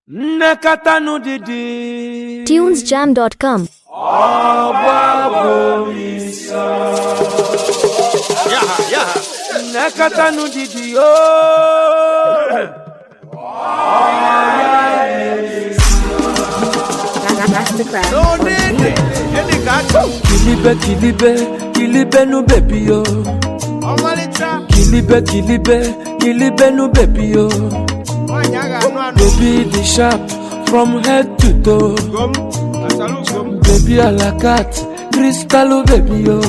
Nekatanu didi tunesjam.com. Nekatanu didi Kilibe nu baby yo. Kilibe nu baby yo. Baby the sharp from head to toe. Baby a la cat, crystal baby yo.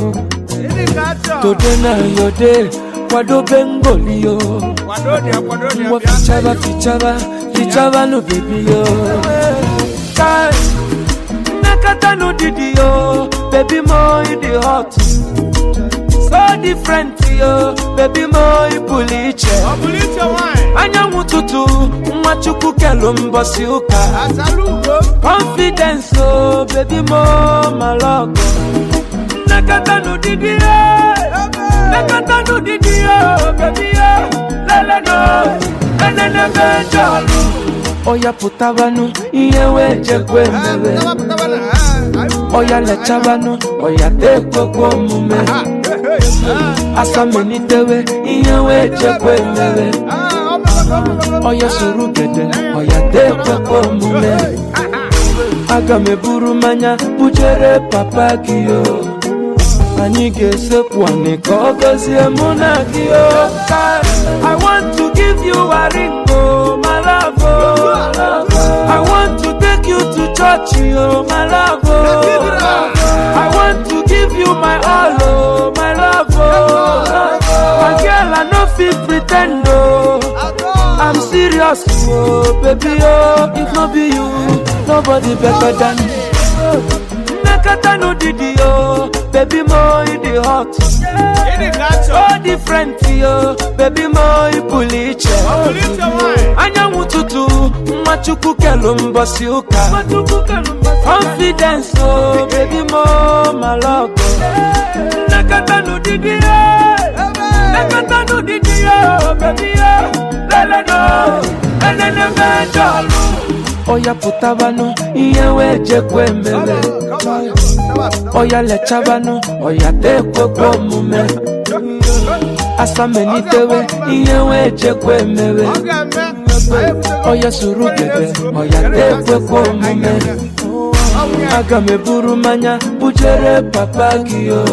Today na your day, kwado bengoli yo. Mwa fichaba no baby yo. Nakata no didi yo, baby mo in the hot. So different yo, baby mo ipuliche. Anya mututu, Ogechukwu kelumbosi uka. Confidence oh, baby mo maloko. Nakata no didi yo, baby yo. Lele no, enene benjalu. Oya putabanu, iyewe jekwe mebe. Oya lechabanu, oya tekwe kwa mume. Asa menitewe, iyewe jekwe mebe. Oya surugede, oya tekwe kwa mume. Aga meburu manya, bujere papa kiyo. Anige sepwane kogozi emuna kiyo. I want to give you a ring, oh my love, oh. I want to take you to church, oh my love, oh. I want to give you my all, oh my love, oh. My girl, I no fit pretend, oh. I'm serious, oh baby, oh. If not be you, nobody better than me. Nakata no didi yo, baby mo in the hot. So different yo, baby mo ipuliche. Anya mututu, Ogechukwu kelumbosi uka. Confidence oh, baby mo maloko. Nakata no didi yo, baby yo. Lele no, enene benjalu. Oya putabanu, iyewe jekwe mbele. Oya lechabanu, oya tekwe kwa mume. Asa menitewe, iyewe jekwe mbele. Oya surugede, oya tekwe kwa mume. Aga meburu manya, bujere papa kiyo.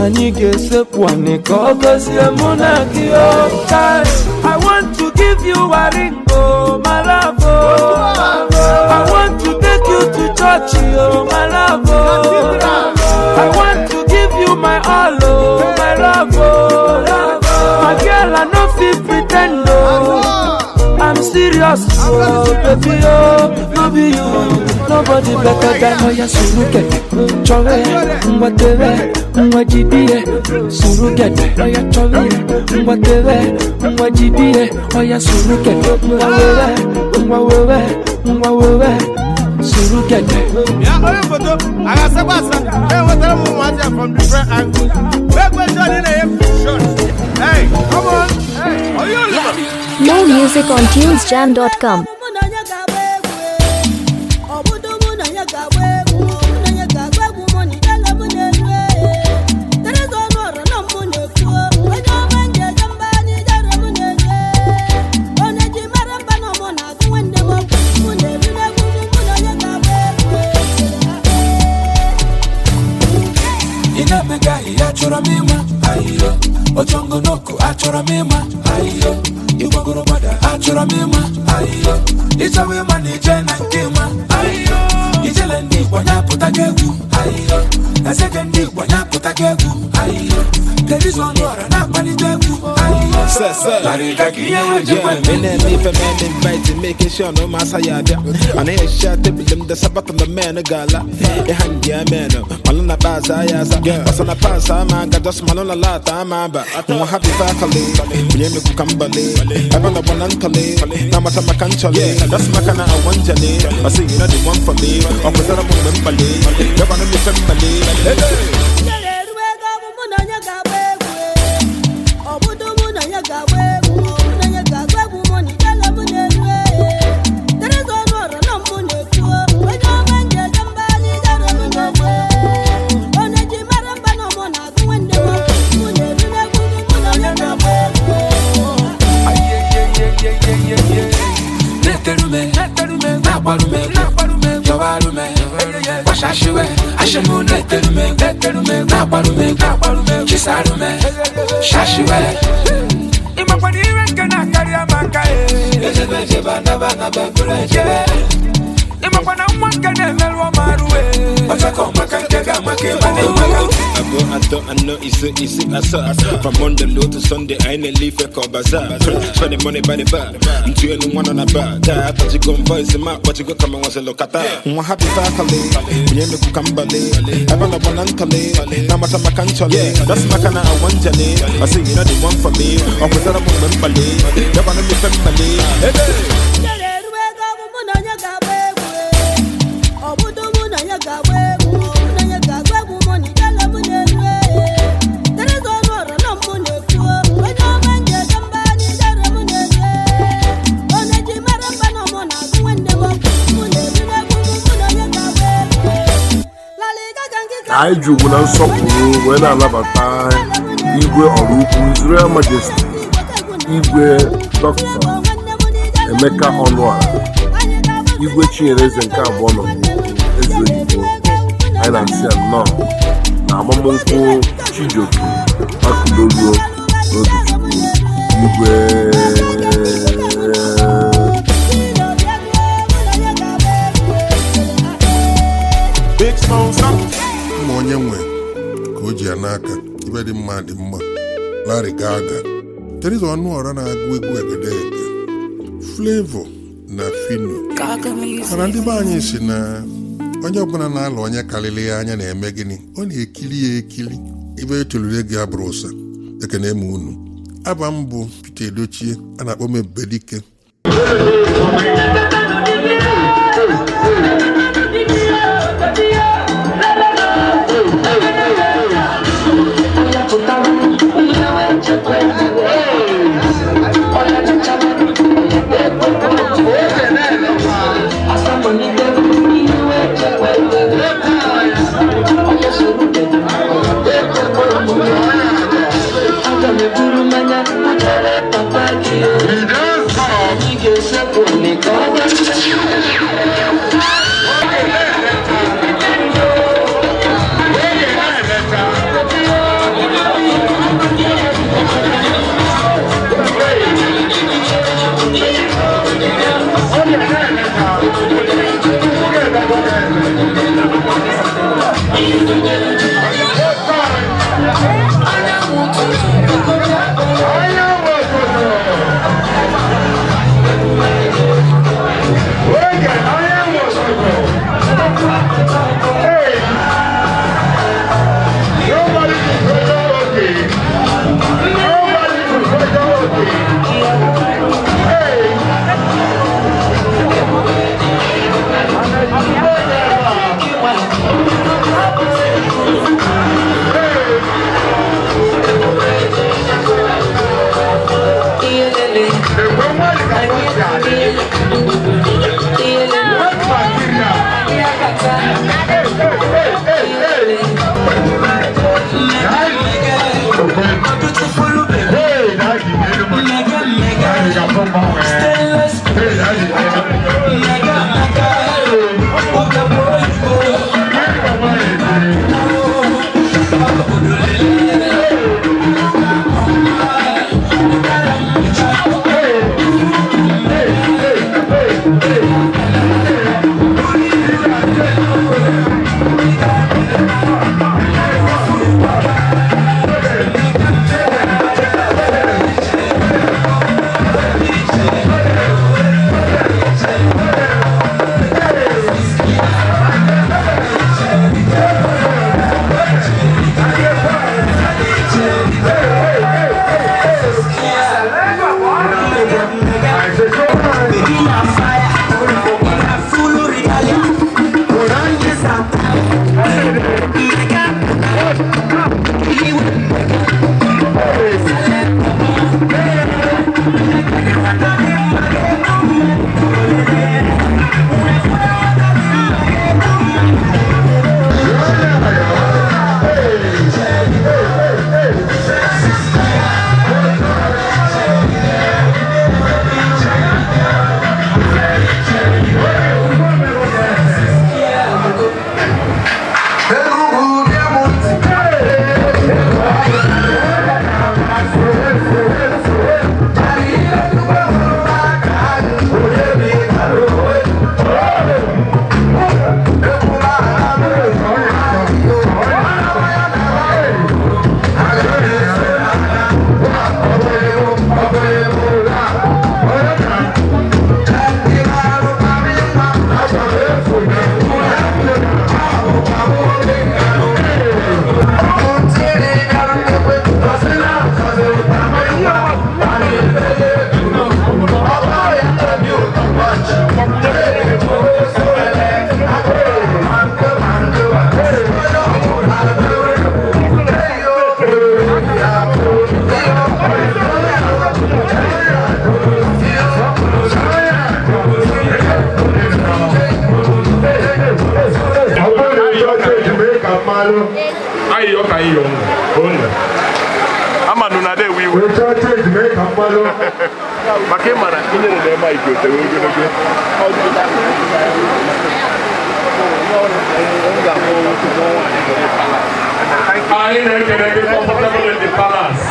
Anige sepwane kogozi emuna kiyo. I want to give you a ring, oh my love, oh. I want to take you to church, oh my love, oh. I want to give you my all, oh my love, oh. My girl, I no fit pretend, oh. I'm serious, oh baby, oh. No be you, nobody better than Oya surugede, chove, mwatewe, mwajibie, surugede, Oya chove, mwatewe, mwajibie, Oya surugede, mwawewe, surugede. Yeah, oya photo. I got some hey, what the hell want from different angles. We're going to do shots. Hey, come on. Hey, are you listening? More music on tunesjam.com. Achora mima, ayo. Ochongo noko, achora mima, ayo. Ibogoro bada, achora mima, ayo. Ichawe manije na nkema, ayo. Ijele ndi wanya putagegu, ayo. Ezekendi wanya putagegu, ayo. Terizo nwara na panitegu, ayo. Making sure no masayada. And I shot them the Sabbath on the man a gala. A hand, yeah, man. Malona Baza, yes, I on a pass. I'm a just Malona Lata. I'm a happy faculty. William Kumbali. I'm on the one uncle. Namata Macanchale. That's Macana. I want Jane. I see you know the one for me. Or was that a woman Bali? You're going to be somebody. Obudu mu na ya gawe, mu na ya gawe, mu money, tell them. barume, washashiwe, ashimune terume, na barume, chisarume, shashiwe. Imakwani renkana kariya makae, ejeba na bakure. Imakwana mwakane melwa maruwe, watako makantega makebane waka. I know easy, I saw. From Monday low to Sunday, I ain't leave a call bazaar. Spending money by the bar. I'm two and one on a bar. That but you go voice him out, but you go come and say look at that. I'm happy faculty. You ain't look cambale. I want a banantale. Now much of my country. That's my kind of one jelly. I say you know the one for me. Or with other woman ballet. You wanna be family. I drew when I saw when I love a Igwe Oraukwu, His Royal Majesty, Igwe Dr. Emeka Onwara, Igwe Chinyereze nke abụọ nọ eze Igbo, anyị na-asị ya nnọọ na agbamakwụkwọ Chiji Akudolu of Ogechukwu, Igwe Big sponsor. Onye nwe ka o ji ya n'aka ibe dị mma Larry Gaga Teresa Ọnụọra na-agụ egwu egedege Flavor na Fino mana ndị be anyị si na onye ọbụla na-alụ onye karịrị ya anya na-eme gịnị ọ na-ekiri ya ekiri ibe etolure gị abụrụ ụsa ekene eme unu aba m bụ Peter Edochie a na-akpọ m Ebubedike Maka ịmara ihe na-eme ike otewe ogologo. Anyị na-ekele gị comfortable in the palace.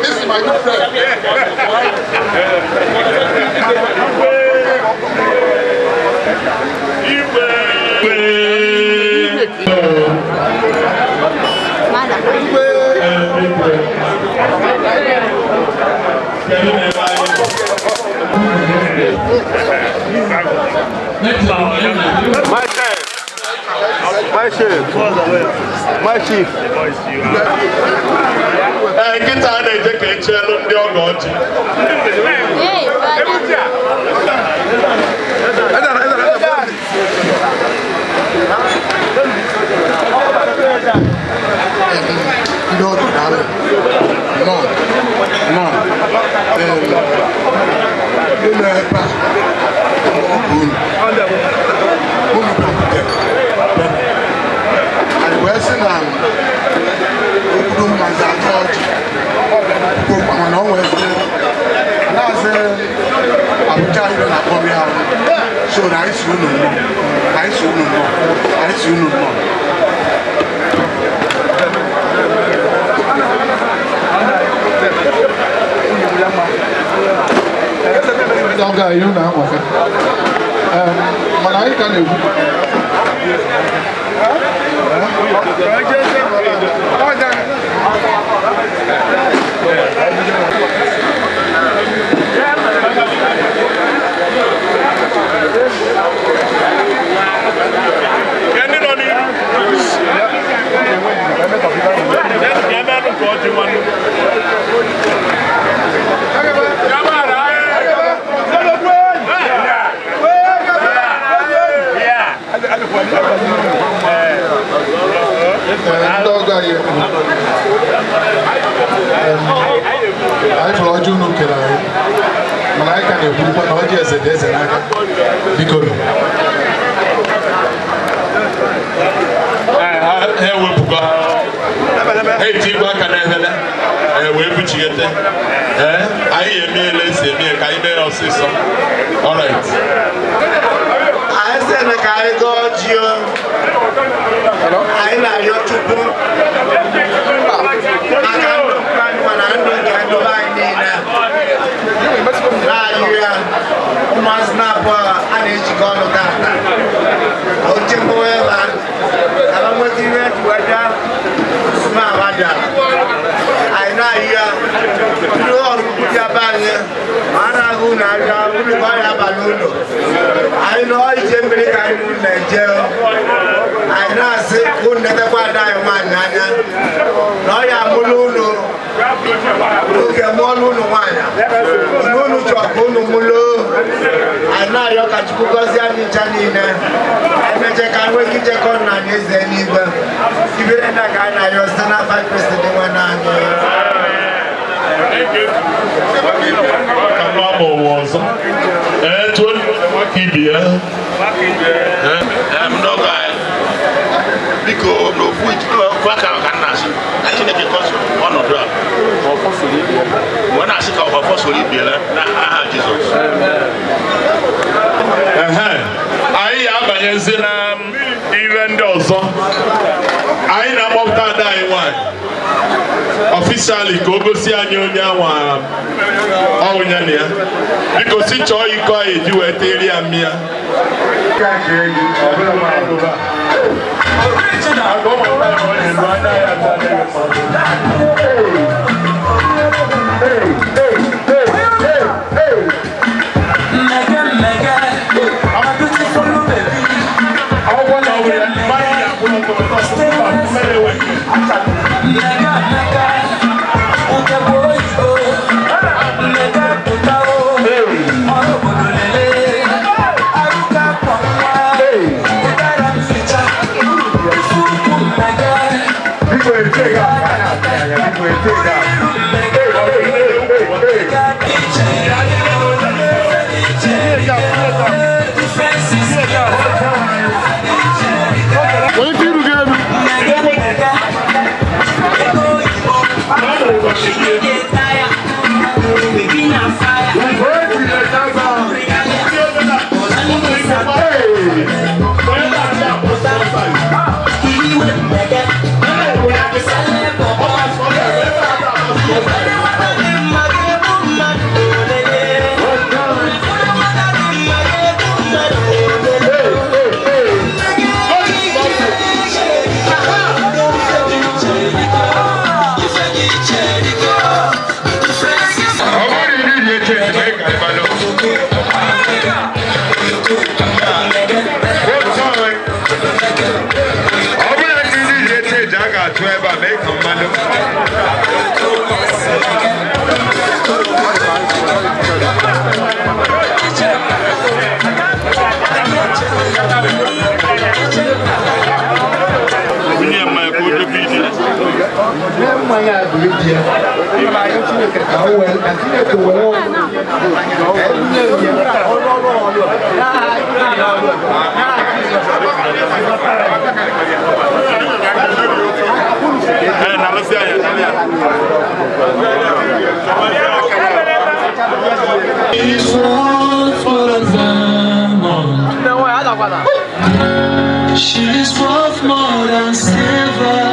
This is my good friend. My chief. Nkịta a na-eje ka echielu ndị ọgọ ọjị. Ndị ọgọ daalụ. Nọ. Ụlọ ebe a. Unu anyị wee sị na obodo mmazi atọ ọjị mana ọ wee sị na-azị Abuja ibe na akpọrọ ya so na anyị si unu nnọọ ọ ga-eyi unu anwata mana anyị ka na-egwu anyị fụrụ ọjọọ unu kere anyị mana anyị ka na-ekwurukwa na ọjọọ eze dị eze n'aka biko ha ewepụkọ ha eti igwe aka n'ehele wee buchighete anyị emeela esi eme ka anyị mee ya ọsịsọ. Alright. Anyị sị ka anyị gọọ ji anyị na-arịọ Chukwu maka ndụ mana ndụ nke ndụ anyị niile na-arịọ ya ụmụazị na-abụọ a na-ejikọ ọnụ tata oche mgbawa ebe aba nweta ihe ejiweta abada anyị na-arịọ ya ndị ọrụ ndị aba anyị ma a na-agụ na arịa ụlọ ọrịa abalị ụlọ anyị nọ ije mmiri ka anyị na-eje anyị na-asị ka unu netekwa ada anyị nwaanyị anya na ọrịa amụlụ ụlọ oge mụọlụ ụlọ nwaanyị unu chọọ ka unu mụlụ anyị na-arịọ ka Chukwu gọzie anyị ncha niile anyị mechie ka anyị nwee ike ijekọ nna anyị eze n'igwe ibere na ka anyị na-arịọ site n'afa Kristi dị nwe n'anyị ka nwa ma ụwa ọzọ tụọ maka ibi ya biko n'ofu aka ka nna asị na Chineke kọsụ ọnọdụ a wee na-asị ka ọ fọsụrụ ibiela n'aha Jizọs. anyị ga-abanyezi na ire ndị ọzọ. anyị na-akpọpụta ada anyị nwanyị ọfisiali ka o gosi anyị onye anwa ọwụnya na ya biko si chọọ iko anyị eji wee teri ya mmịa. Differences She's worth more than silver.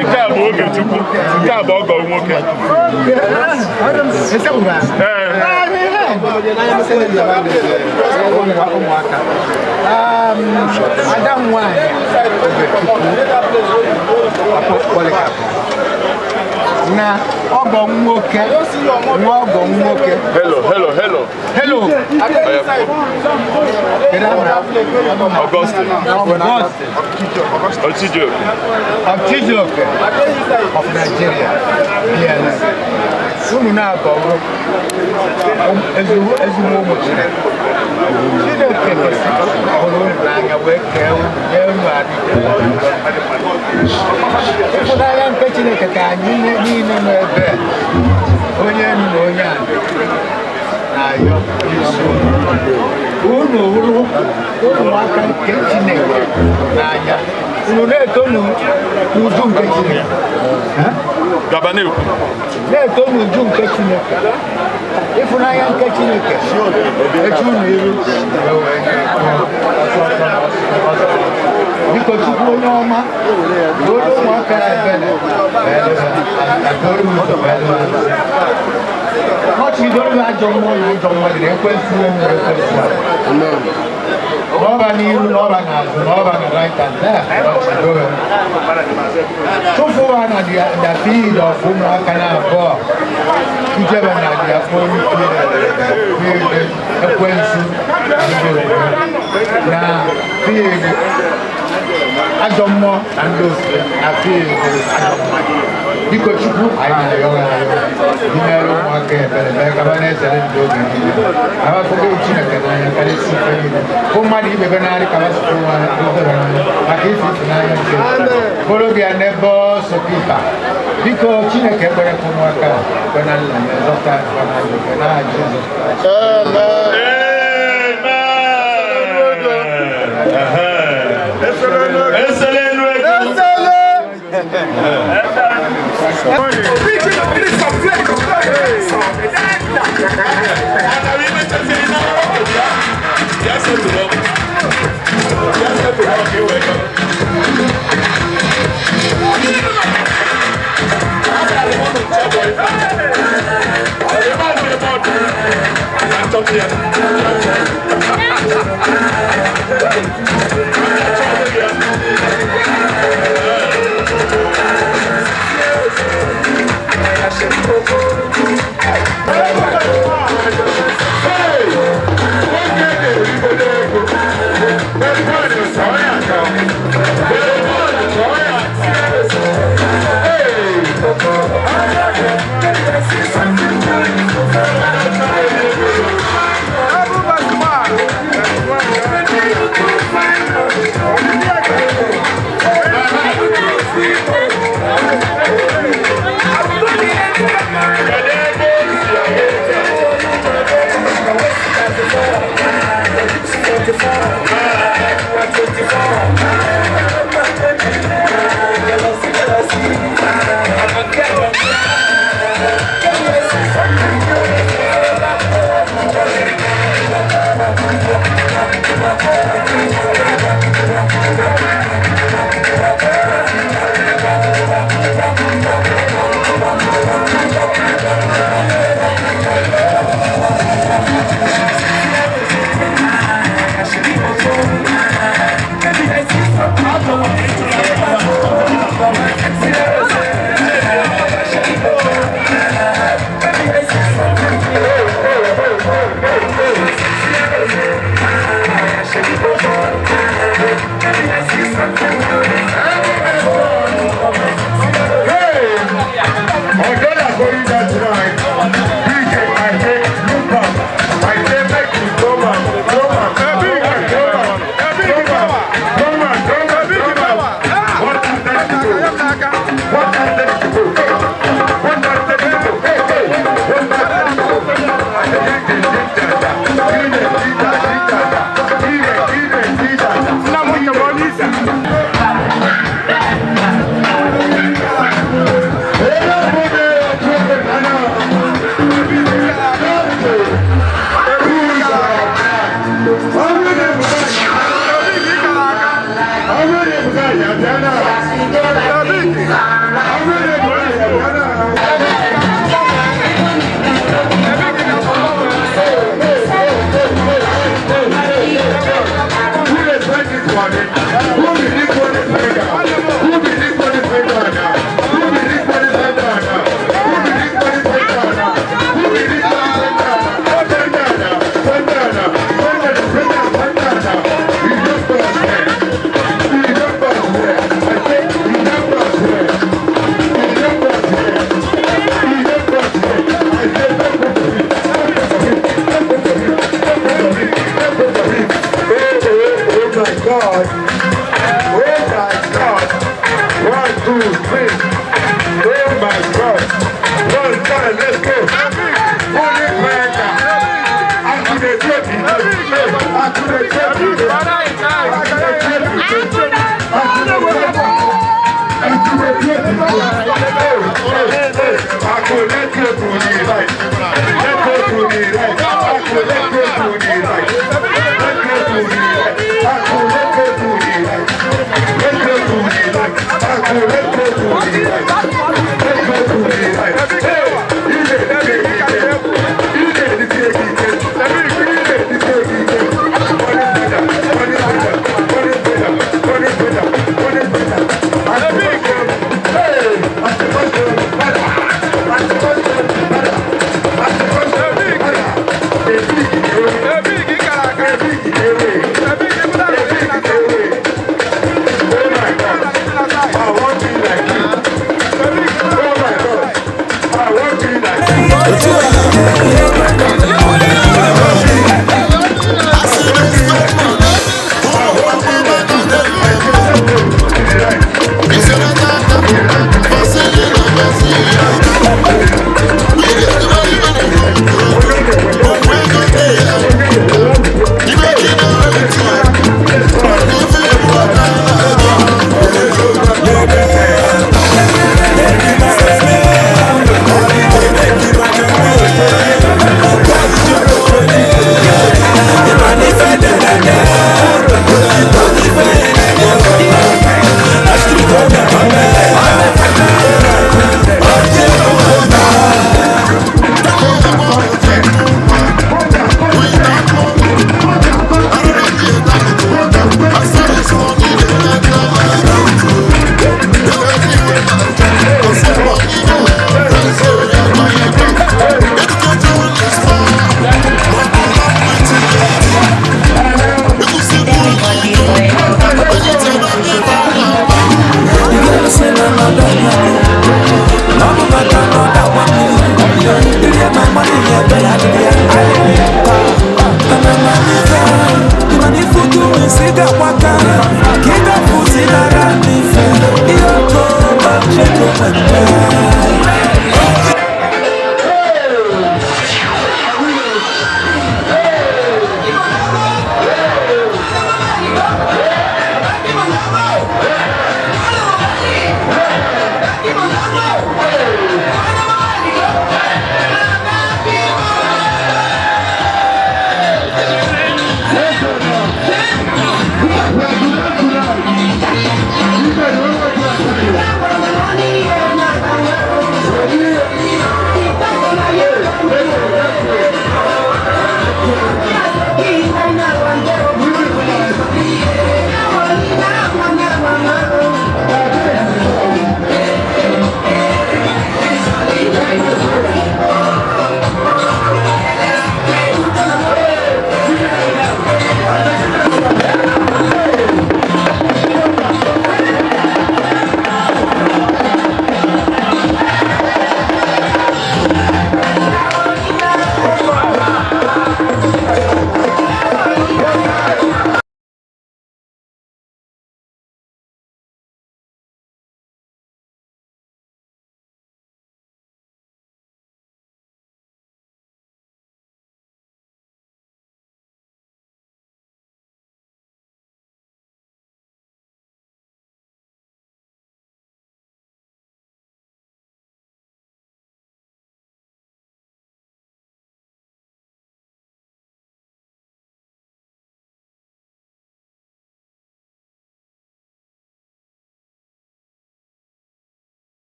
Nke a bụ Ogechukwu, nke a bụ ọgọ nwoke. Na ọgọ nwoke, nwa ọgọ nwoke. Hello. Augustine. Chiji of Nigeria. Unu na-agọ ezigbo ụmụ Chineke. Chineke hụrụ unu n'anya wee kee unu nye unu adịghị. Ịfụnanya nke Chineke ka anyị niile nọ ebe onye enu na onye a na-ayọ isi unu hụrụ ụmụaka nke Chineke n'anya. Unu na-eto n'uju nke Chineke. Na-eto n'uju nke Chineke. Ịfụnanya nke Chineke echi unu iru biko Chukwu onye ọma olu ụmụaka ebele ọchịdoro ajọ mmụọ na ajọ mmadụ na-ekwesị n'ọba n'ihu n'ọba n'azụ n'ọba na right and left tụfuwa na the field of ụmụaka na abụọ ijebe na the holy field ekwensu na field ajọ mmụọ na ndị osi na field ajọ mmadụ biko Chukwu anyị na-ayọ dị mere ụmụaka ebere mee ka ha na-ezere ndị oge niile abafọgo Chineke n'anya karịsị ife niile bụ mmadụ ibebe narị ka ha site nwa maka ife ịtụnanya nke bụrụ gị ya n'ebe ọsọ Pita biko Chineke ekperekwa ụmụaka ekpe na nna ya zọta n'aha Jizọs.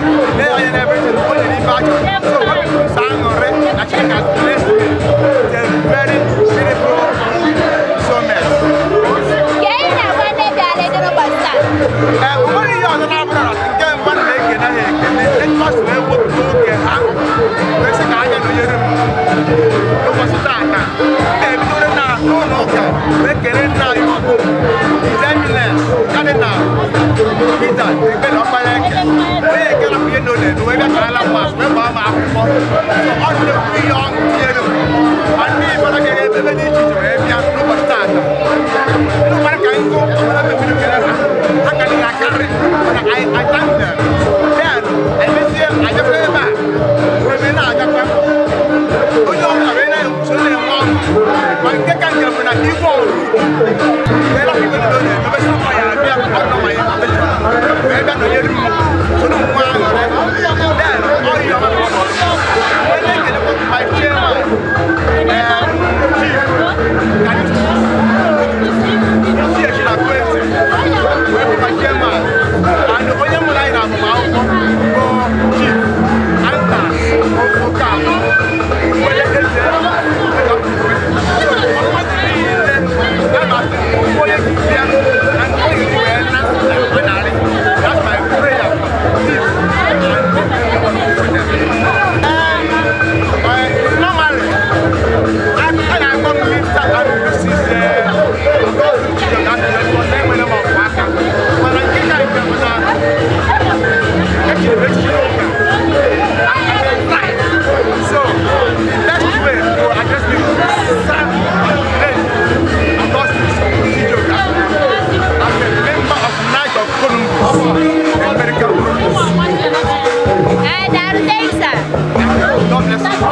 and everything. So when people sang already, I think has blessed me. They're very beautiful soulmates. I thank them. Then, and this year, I just came back. Women are just we don't have any children along. But they can't get when I equal. They don't even know that. But somebody I don't know my information. Maybe I know you. So no one. Then, all you have when they get about my chairman, that's my prayer. Normally, I'm going to live that and this is so the best way to address me as a member of Knight of Columbus, American Columbus. God bless you.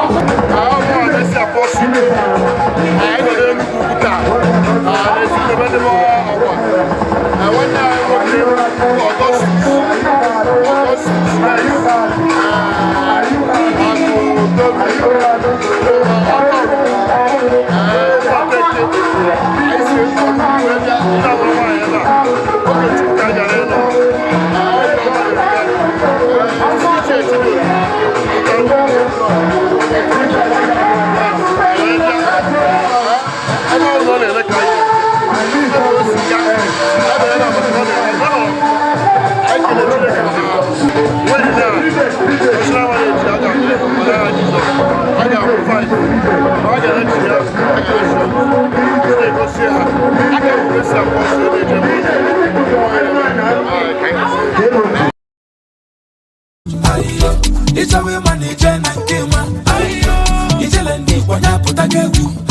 It's a way money, Jen and Kima. Ayo, it's a lending for Yaputaku.